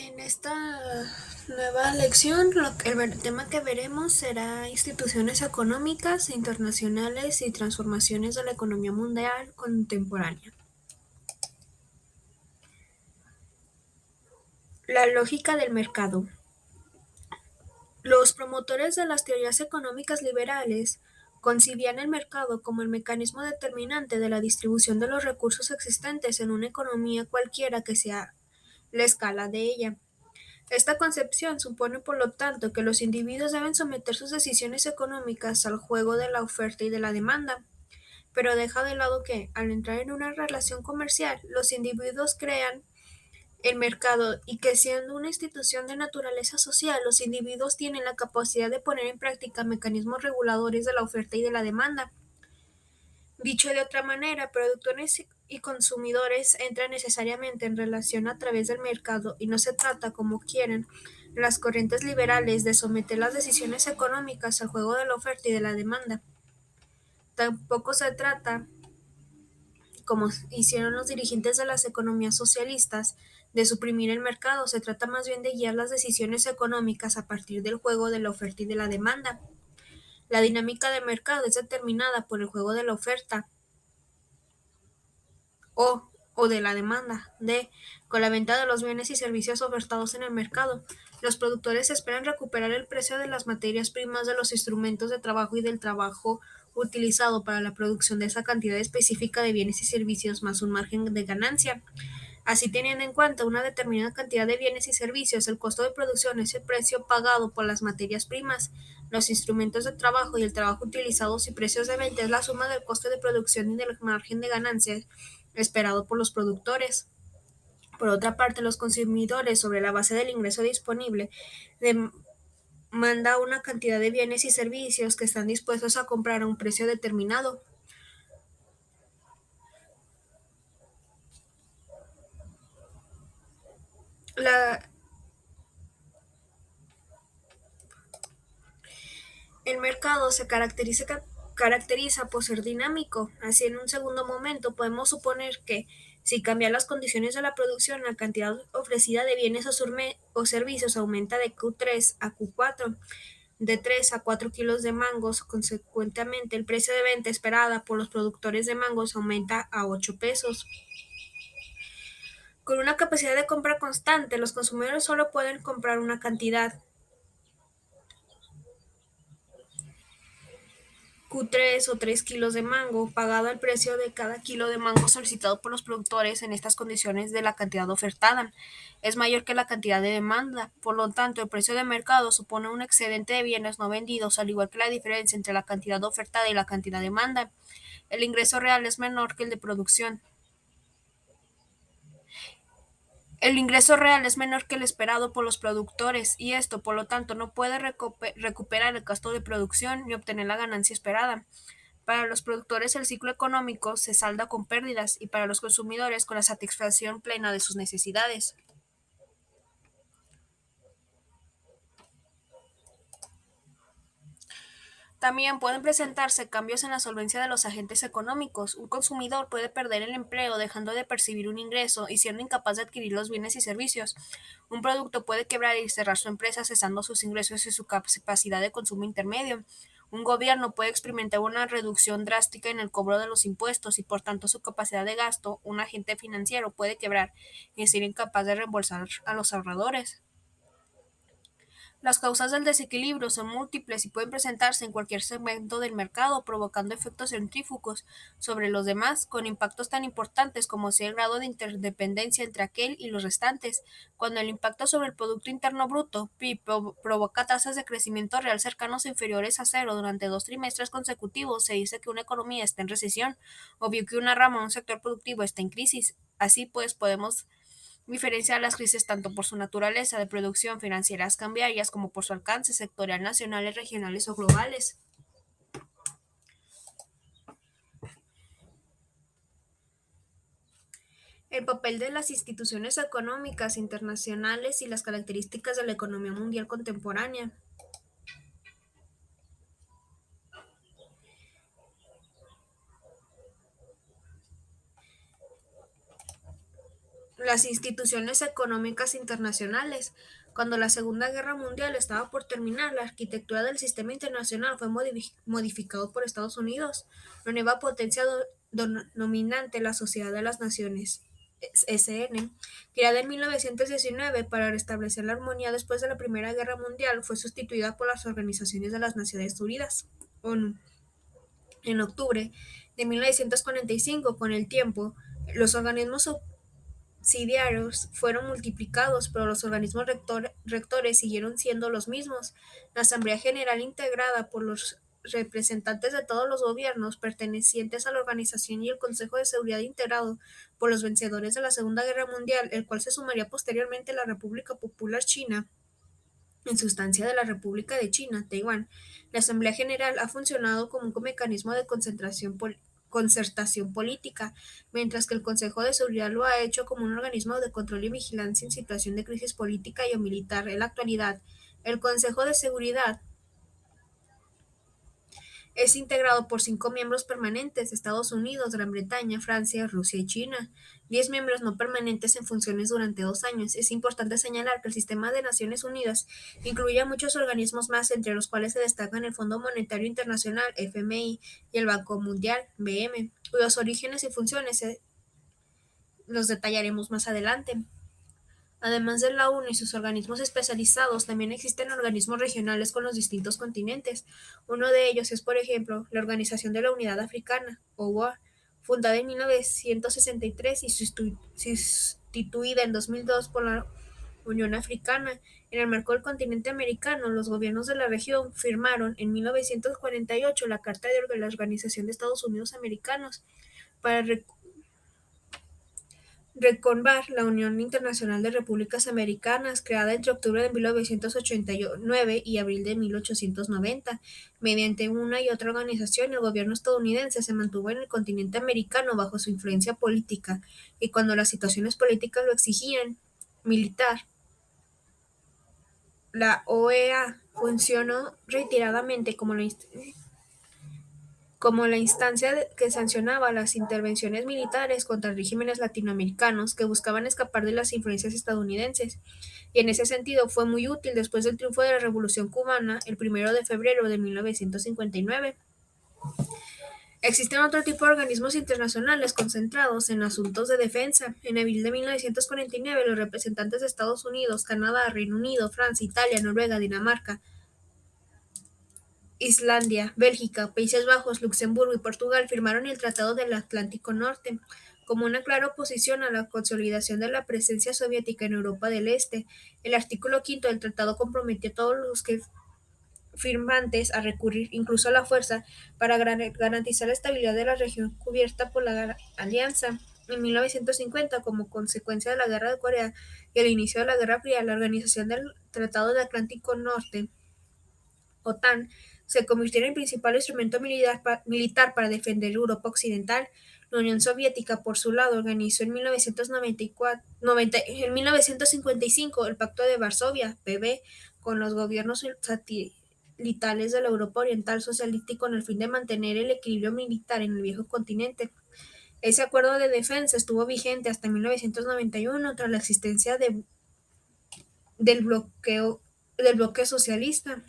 En esta nueva lección, el tema que veremos será instituciones económicas internacionales y transformaciones de la economía mundial contemporánea. La lógica del mercado. Los promotores de las teorías económicas liberales concibían el mercado como el mecanismo determinante de la distribución de los recursos existentes en una economía cualquiera que sea la escala de ella. Esta concepción supone, por lo tanto, que los individuos deben someter sus decisiones económicas al juego de la oferta y de la demanda, pero deja de lado que, al entrar en una relación comercial, los individuos crean el mercado y que siendo una institución de naturaleza social, los individuos tienen la capacidad de poner en práctica mecanismos reguladores de la oferta y de la demanda. Dicho de otra manera, productores y consumidores entran necesariamente en relación a través del mercado y no se trata, como quieren las corrientes liberales, de someter las decisiones económicas al juego de la oferta y de la demanda. Tampoco se trata, como hicieron los dirigentes de las economías socialistas, de suprimir el mercado. Se trata más bien de guiar las decisiones económicas a partir del juego de la oferta y de la demanda. La dinámica del mercado es determinada por el juego de la oferta o de la demanda. D. Con la venta de los bienes y servicios ofertados en el mercado, los productores esperan recuperar el precio de las materias primas, de los instrumentos de trabajo y del trabajo utilizado para la producción de esa cantidad específica de bienes y servicios más un margen de ganancia. Así, teniendo en cuenta una determinada cantidad de bienes y servicios, el costo de producción es el precio pagado por las materias primas, los instrumentos de trabajo y el trabajo utilizados, y precios de venta es la suma del coste de producción y del margen de ganancia esperado por los productores. Por otra parte, los consumidores, sobre la base del ingreso disponible, demanda una cantidad de bienes y servicios que están dispuestos a comprar a un precio determinado. La, El mercado se caracteriza por ser dinámico. Así, en un segundo momento, podemos suponer que, si cambian las condiciones de la producción, la cantidad ofrecida de bienes o servicios aumenta de Q3 a Q4, de 3 a 4 kilos de mangos. Consecuentemente, el precio de venta esperada por los productores de mangos aumenta a 8 pesos. Con una capacidad de compra constante, los consumidores solo pueden comprar una cantidad Q3 o 3 kilos de mango, pagado al precio de cada kilo de mango solicitado por los productores. En estas condiciones, de la cantidad ofertada es mayor que la cantidad de demanda. Por lo tanto, el precio de mercado supone un excedente de bienes no vendidos, al igual que la diferencia entre la cantidad ofertada y la cantidad de demanda. El ingreso real es menor que el de producción. El ingreso real es menor que el esperado por los productores, y esto, por lo tanto, no puede recuperar el costo de producción ni obtener la ganancia esperada. Para los productores, el ciclo económico se salda con pérdidas, y para los consumidores con la satisfacción plena de sus necesidades. También pueden presentarse cambios en la solvencia de los agentes económicos. Un consumidor puede perder el empleo, dejando de percibir un ingreso y siendo incapaz de adquirir los bienes y servicios. Un producto puede quebrar y cerrar su empresa, cesando sus ingresos y su capacidad de consumo intermedio. Un gobierno puede experimentar una reducción drástica en el cobro de los impuestos y, por tanto, su capacidad de gasto. Un agente financiero puede quebrar y ser incapaz de reembolsar a los ahorradores. Las causas del desequilibrio son múltiples y pueden presentarse en cualquier segmento del mercado, provocando efectos centrífugos sobre los demás, con impactos tan importantes como sea el grado de interdependencia entre aquel y los restantes. Cuando el impacto sobre el Producto Interno Bruto, PIB, provoca tasas de crecimiento real cercanos o inferiores a cero durante 2 trimestres consecutivos, se dice que una economía está en recesión, o bien que una rama o un sector productivo está en crisis. Así pues, podemos diferenciar las crisis tanto por su naturaleza de producción, financieras cambiarias, como por su alcance sectorial, nacionales, regionales o globales. El papel de las instituciones económicas internacionales y las características de la economía mundial contemporánea. Las instituciones económicas internacionales. Cuando la Segunda Guerra Mundial estaba por terminar, la arquitectura del sistema internacional fue modificado por Estados Unidos, la nueva potencia dominante, la Sociedad de las Naciones, SN, creada en 1919 para restablecer la armonía después de la Primera Guerra Mundial, fue sustituida por las Organizaciones de las Naciones Unidas, ONU. En octubre de 1945, con el tiempo, los organismos subsidiarios fueron multiplicados, pero los organismos rectores siguieron siendo los mismos. La Asamblea General, integrada por los representantes de todos los gobiernos pertenecientes a la organización, y el Consejo de Seguridad, integrado por los vencedores de la Segunda Guerra Mundial, el cual se sumaría posteriormente a la República Popular China, en sustancia de la República de China, Taiwán. La Asamblea General ha funcionado como un mecanismo de concertación política, mientras que el Consejo de Seguridad lo ha hecho como un organismo de control y vigilancia en situación de crisis política y o militar. En la actualidad, el Consejo de Seguridad es integrado por 5 miembros permanentes: Estados Unidos, Gran Bretaña, Francia, Rusia y China; 10 miembros no permanentes en funciones durante 2 años. Es importante señalar que el sistema de Naciones Unidas incluye a muchos organismos más, entre los cuales se destacan el Fondo Monetario Internacional, FMI, y el Banco Mundial, BM, cuyos orígenes y funciones los detallaremos más adelante. Además de la ONU y sus organismos especializados, también existen organismos regionales con los distintos continentes. Uno de ellos es, por ejemplo, la Organización de la Unidad Africana, OUA, fundada en 1963 y sustituida en 2002 por la Unión Africana. En el marco del continente americano, los gobiernos de la región firmaron en 1948 la Carta de la Organización de Estados Unidos Americanos para Reconvar, la Unión Internacional de Repúblicas Americanas, creada entre octubre de 1989 y abril de 1890. Mediante una y otra organización, el gobierno estadounidense se mantuvo en el continente americano bajo su influencia política, y cuando las situaciones políticas lo exigían, militar. La OEA funcionó reiteradamente como la instancia que sancionaba las intervenciones militares contra regímenes latinoamericanos que buscaban escapar de las influencias estadounidenses, y en ese sentido fue muy útil después del triunfo de la Revolución Cubana el 1 de febrero de 1959. Existen otro tipo de organismos internacionales concentrados en asuntos de defensa. En abril de 1949, los representantes de Estados Unidos, Canadá, Reino Unido, Francia, Italia, Noruega, Dinamarca, Islandia, Bélgica, Países Bajos, Luxemburgo y Portugal firmaron el Tratado del Atlántico Norte, como una clara oposición a la consolidación de la presencia soviética en Europa del Este. El artículo quinto del tratado comprometió a todos los firmantes a recurrir incluso a la fuerza para garantizar la estabilidad de la región cubierta por la alianza. En 1950, como consecuencia de la Guerra de Corea y el inicio de la Guerra Fría, la Organización del Tratado del Atlántico Norte, OTAN, se convirtió en el principal instrumento militar para defender Europa Occidental. La Unión Soviética, por su lado, organizó en 1955 el Pacto de Varsovia, (PB), con los gobiernos satelitales de la Europa Oriental Socialista, y con el fin de mantener el equilibrio militar en el viejo continente. Ese acuerdo de defensa estuvo vigente hasta 1991, tras la existencia del bloque socialista.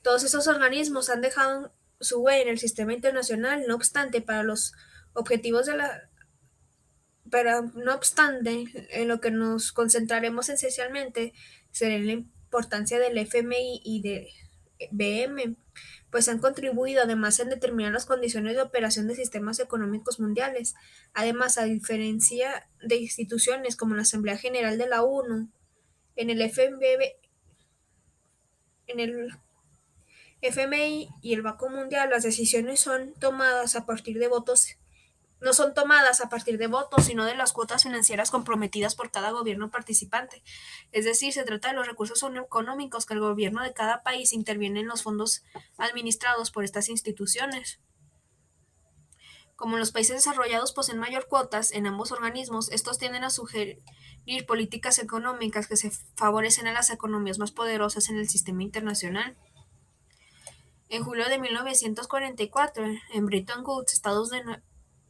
Todos esos organismos han dejado su huella en el sistema internacional. No obstante, en lo que nos concentraremos esencialmente será en la importancia del FMI y de BM, pues han contribuido además en determinar las condiciones de operación de sistemas económicos mundiales. Además, a diferencia de instituciones como la Asamblea General de la ONU, en el FMI y el Banco Mundial, las decisiones no son tomadas a partir de votos, sino de las cuotas financieras comprometidas por cada gobierno participante. Es decir, se trata de los recursos económicos que el gobierno de cada país interviene en los fondos administrados por estas instituciones. Como los países desarrollados poseen mayor cuotas en ambos organismos, estos tienden a sugerir políticas económicas que se favorecen a las economías más poderosas en el sistema internacional. En julio de 1944, en Bretton Woods,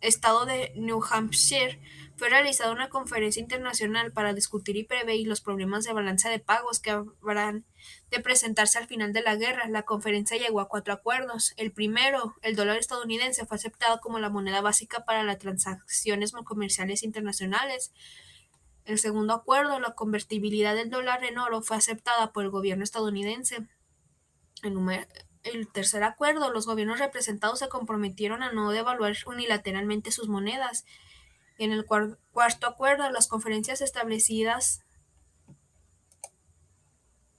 estado de New Hampshire, fue realizada una conferencia internacional para discutir y prever los problemas de balanza de pagos que habrán de presentarse al final de la guerra. La conferencia llegó a 4 acuerdos. El primero, el dólar estadounidense, fue aceptado como la moneda básica para las transacciones comerciales internacionales. El segundo acuerdo, la convertibilidad del dólar en oro, fue aceptada por el gobierno estadounidense. El tercer acuerdo, los gobiernos representados se comprometieron a no devaluar unilateralmente sus monedas. En el cuarto acuerdo, las conferencias establecidas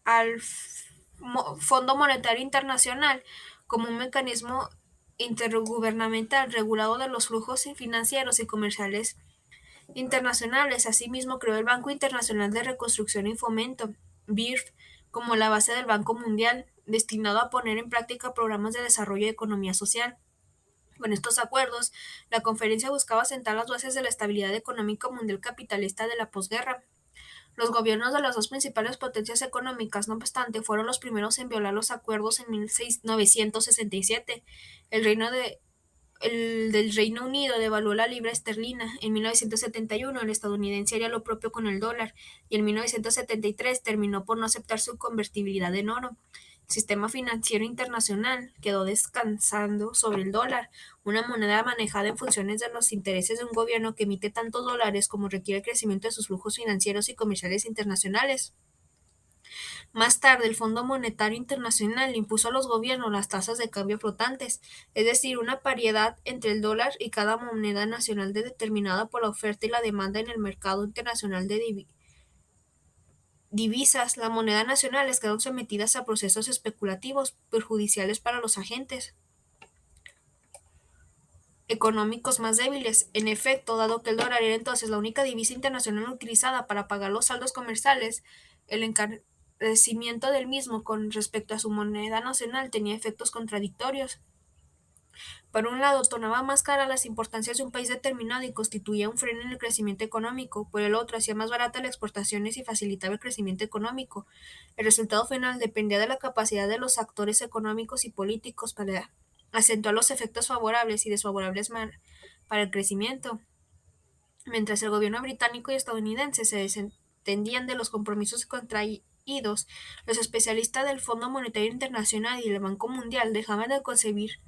al Fondo Monetario Internacional como un mecanismo intergubernamental regulado de los flujos financieros y comerciales internacionales. Asimismo, creó el Banco Internacional de Reconstrucción y Fomento, BIRF, como la base del Banco Mundial, destinado a poner en práctica programas de desarrollo de economía social. Con estos acuerdos, la conferencia buscaba sentar las bases de la estabilidad económica mundial capitalista de la posguerra. Los gobiernos de las dos principales potencias económicas, no obstante, fueron los primeros en violar los acuerdos en 1967. El reino de el del Reino Unido devaluó la libra esterlina. En 1971 el estadounidense haría lo propio con el dólar y en 1973 terminó por no aceptar su convertibilidad en oro. El sistema financiero internacional quedó descansando sobre el dólar, una moneda manejada en funciones de los intereses de un gobierno que emite tantos dólares como requiere el crecimiento de sus flujos financieros y comerciales internacionales. Más tarde, el Fondo Monetario Internacional impuso a los gobiernos las tasas de cambio flotantes, es decir, una paridad entre el dólar y cada moneda nacional determinada por la oferta y la demanda en el mercado internacional de divisas. Las monedas nacionales quedaron sometidas a procesos especulativos perjudiciales para los agentes económicos más débiles. En efecto, dado que el dólar era entonces la única divisa internacional utilizada para pagar los saldos comerciales, el encarecimiento del mismo con respecto a su moneda nacional tenía efectos contradictorios. Por un lado, tornaba más cara las importancias de un país determinado y constituía un freno en el crecimiento económico. Por el otro, hacía más barata las exportaciones y facilitaba el crecimiento económico. El resultado final dependía de la capacidad de los actores económicos y políticos para acentuar los efectos favorables y desfavorables para el crecimiento. Mientras el gobierno británico y estadounidense se desentendían de los compromisos contraídos, los especialistas del Fondo Monetario Internacional y el Banco Mundial dejaban de concebir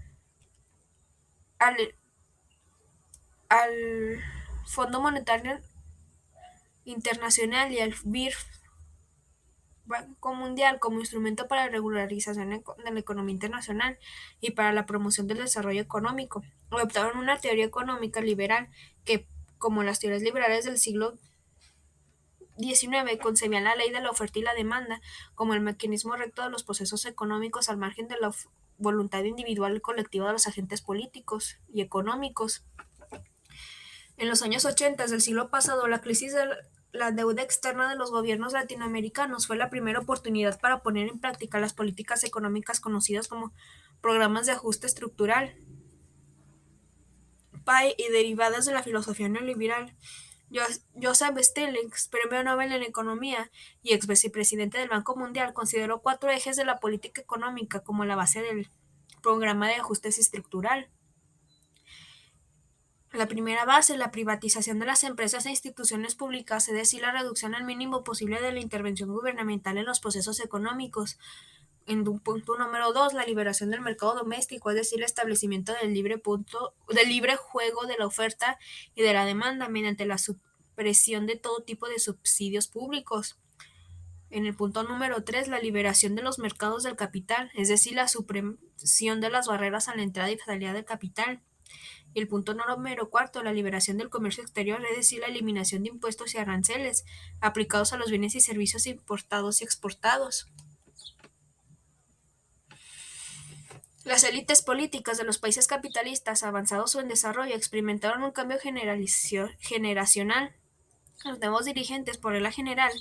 al, al Fondo Monetario Internacional y al BIRF, Banco Mundial, como instrumento para la regularización de la economía internacional y para la promoción del desarrollo económico. Adoptaron una teoría económica liberal que, como las teorías liberales del siglo XIX, concebían la ley de la oferta y la demanda como el mecanismo recto de los procesos económicos al margen de la voluntad individual y colectiva de los agentes políticos y económicos. En los años 80 del siglo pasado, la crisis de la deuda externa de los gobiernos latinoamericanos fue la primera oportunidad para poner en práctica las políticas económicas conocidas como programas de ajuste estructural, PAE, y derivadas de la filosofía neoliberal. Joseph Stiglitz, premio Nobel en Economía y ex vicepresidente del Banco Mundial, consideró 4 ejes de la política económica como la base del programa de ajuste estructural. La primera base, la privatización de las empresas e instituciones públicas, es decir, la reducción al mínimo posible de la intervención gubernamental en los procesos económicos. En un punto número 2, la liberación del mercado doméstico, es decir, el establecimiento del libre juego de la oferta y de la demanda mediante la supresión de todo tipo de subsidios públicos. En el punto número 3, la liberación de los mercados del capital, es decir, la supresión de las barreras a la entrada y salida del capital. Y el punto número 4, la liberación del comercio exterior, es decir, la eliminación de impuestos y aranceles aplicados a los bienes y servicios importados y exportados. Las élites políticas de los países capitalistas avanzados o en desarrollo experimentaron un cambio generacional. Los nuevos dirigentes, por regla general,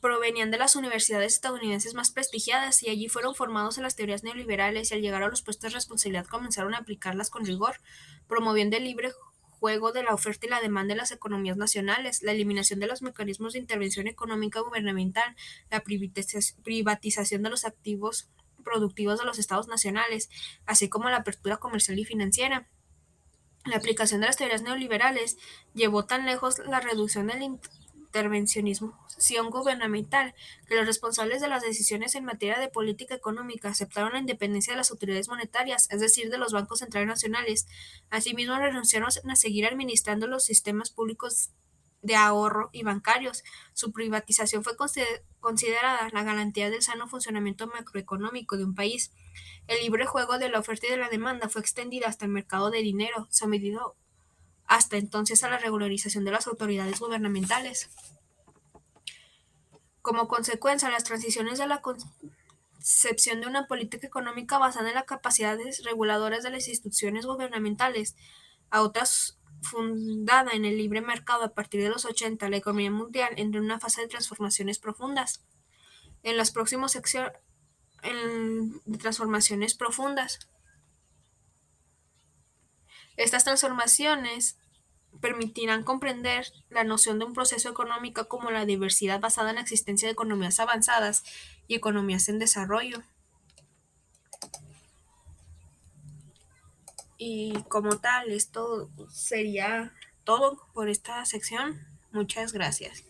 provenían de las universidades estadounidenses más prestigiadas y allí fueron formados en las teorías neoliberales y al llegar a los puestos de responsabilidad comenzaron a aplicarlas con rigor, promoviendo el libre juego de la oferta y la demanda en las economías nacionales, la eliminación de los mecanismos de intervención económica gubernamental, la privatización de los activos productivos de los estados nacionales, así como la apertura comercial y financiera. La aplicación de las teorías neoliberales llevó tan lejos la reducción del intervencionismo gubernamental que los responsables de las decisiones en materia de política económica aceptaron la independencia de las autoridades monetarias, es decir, de los bancos centrales nacionales. Asimismo, renunciaron a seguir administrando los sistemas públicos de ahorro y bancarios. Su privatización fue considerada la garantía del sano funcionamiento macroeconómico de un país. El libre juego de la oferta y de la demanda fue extendido hasta el mercado de dinero, sometido hasta entonces a la regularización de las autoridades gubernamentales. Como consecuencia, las transiciones de la concepción de una política económica basada en las capacidades reguladoras de las instituciones gubernamentales a otras fundada en el libre mercado a partir de los 80, la economía mundial entró en una fase de transformaciones profundas. En las próximas secciones de transformaciones profundas. Estas transformaciones permitirán comprender la noción de un proceso económico como la diversidad basada en la existencia de economías avanzadas y economías en desarrollo. Y como tal, esto sería todo por esta sección. Muchas gracias.